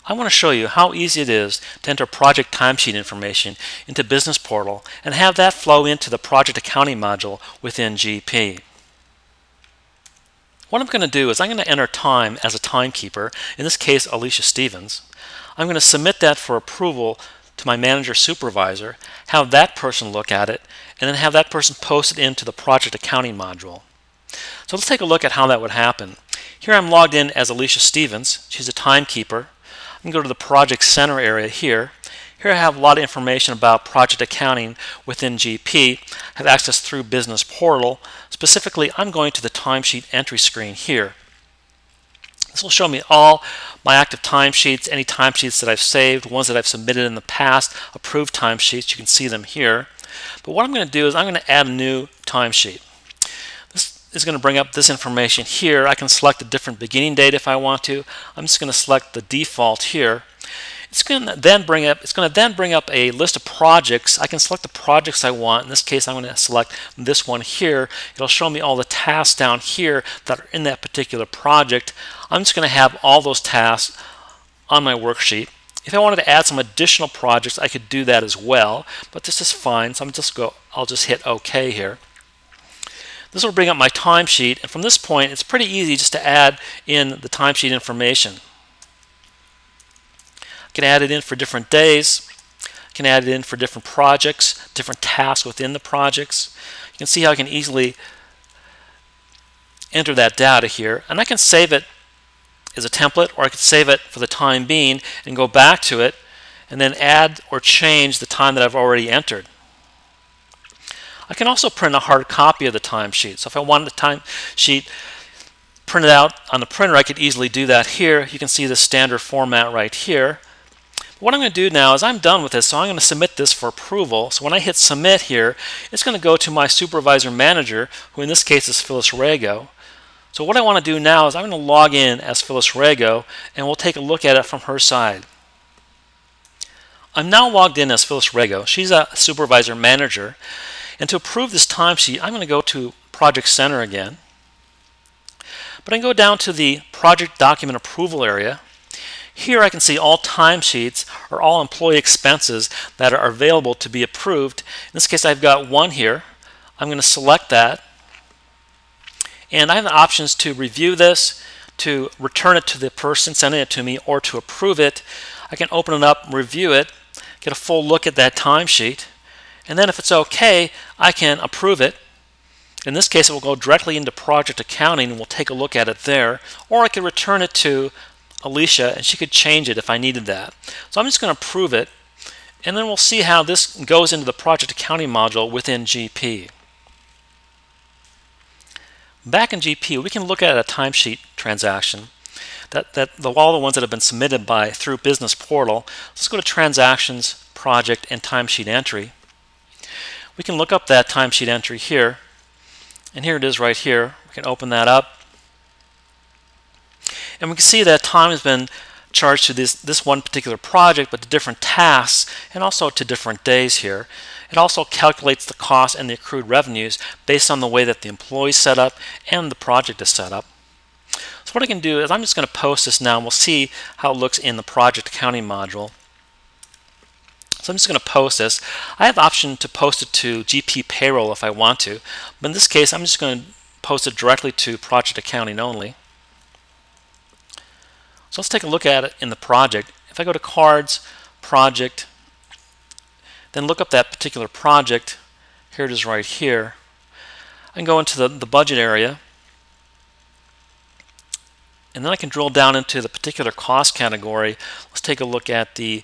I want to show you how easy it is to enter project timesheet information into Business Portal and have that flow into the project accounting module within GP. What I'm going to do is I'm going to enter time as a timekeeper, in this case Alicia Stevens. I'm going to submit that for approval to my manager supervisor, have that person look at it, and then have that person post it into the project accounting module. So let's take a look at how that would happen. Here I'm logged in as Alicia Stevens. She's a timekeeper. I can go to the Project Center area here. Here I have a lot of information about project accounting within GP. I have access through Business Portal. Specifically, I'm going to the timesheet entry screen here. This will show me all my active timesheets, any timesheets that I've saved, ones that I've submitted in the past, approved timesheets. You can see them here. But what I'm going to do is I'm going to add a new timesheet. This is going to bring up this information here. I can select a different beginning date if I want to. I'm just going to select the default here. It's going to then bring up a list of projects. I can select the projects I want. In this case, I'm going to select this one here. It'll show me all the tasks down here that are in that particular project. I'm just going to have all those tasks on my worksheet. If I wanted to add some additional projects, I could do that as well, but this is fine. So I'll just hit OK here. This will bring up my timesheet, and from this point, it's pretty easy just to add in the timesheet information. I can add it in for different days. I can add it in for different projects, different tasks within the projects. You can see how I can easily enter that data here, and I can save it as a template, or I could save it for the time being and go back to it and then add or change the time that I've already entered. I can also print a hard copy of the timesheet. So if I wanted the timesheet printed out on the printer, I could easily do that here. You can see the standard format right here. What I'm going to do now is I'm done with this, so I'm going to submit this for approval. So when I hit submit here, it's going to go to my supervisor manager, who in this case is Phyllis Rago. So what I want to do now is I'm going to log in as Phyllis Rago, and we'll take a look at it from her side. I'm now logged in as Phyllis Rago. She's a supervisor manager, and to approve this timesheet, I'm going to go to Project Center again. But I can go down to the Project Document Approval area. Here I can see all timesheets or all employee expenses that are available to be approved. In this case, I've got one here. I'm going to select that. And I have the options to review this, to return it to the person sending it to me, or to approve it. I can open it up, review it, get a full look at that timesheet. And then if it's okay, I can approve it. In this case, it will go directly into project accounting, and we'll take a look at it there. Or I could return it to Alicia, and she could change it if I needed that. So I'm just going to approve it, and then we'll see how this goes into the project accounting module within GP. Back in GP, we can look at a timesheet transaction, all the ones that have been submitted through Business Portal. Let's go to Transactions, Project, and Timesheet Entry. We can look up that timesheet entry here, and here it is right here. We can open that up. And we can see that time has been charged to this one particular project, but to different tasks and also to different days here. It also calculates the cost and the accrued revenues based on the way that the employee is set up and the project is set up. So what I can do is I'm just going to post this now, and we'll see how it looks in the project accounting module. So I'm just going to post this. I have the option to post it to GP payroll if I want to, but in this case I'm just going to post it directly to project accounting only. So let's take a look at it in the project. If I go to Cards, Project, then look up that particular project, here it is right here. I can go into the budget area, and then I can drill down into the particular cost category. Let's take a look at the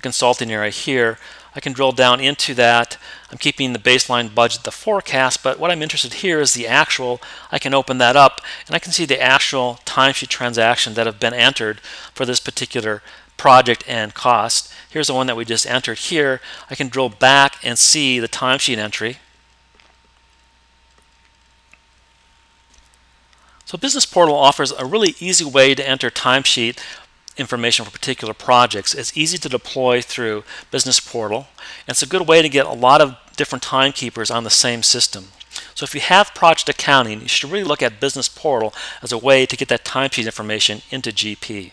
consulting area here. I can drill down into that. I'm keeping the baseline budget, the forecast, but what I'm interested here is the actual. I can open that up, and I can see the actual timesheet transactions that have been entered for this particular project and cost. Here's the one that we just entered here. I can drill back and see the timesheet entry. So Business Portal offers a really easy way to enter timesheet information for particular projects. It's easy to deploy through Business Portal, and it's a good way to get a lot of different timekeepers on the same system. So if you have project accounting, you should really look at Business Portal as a way to get that timesheet information into GP.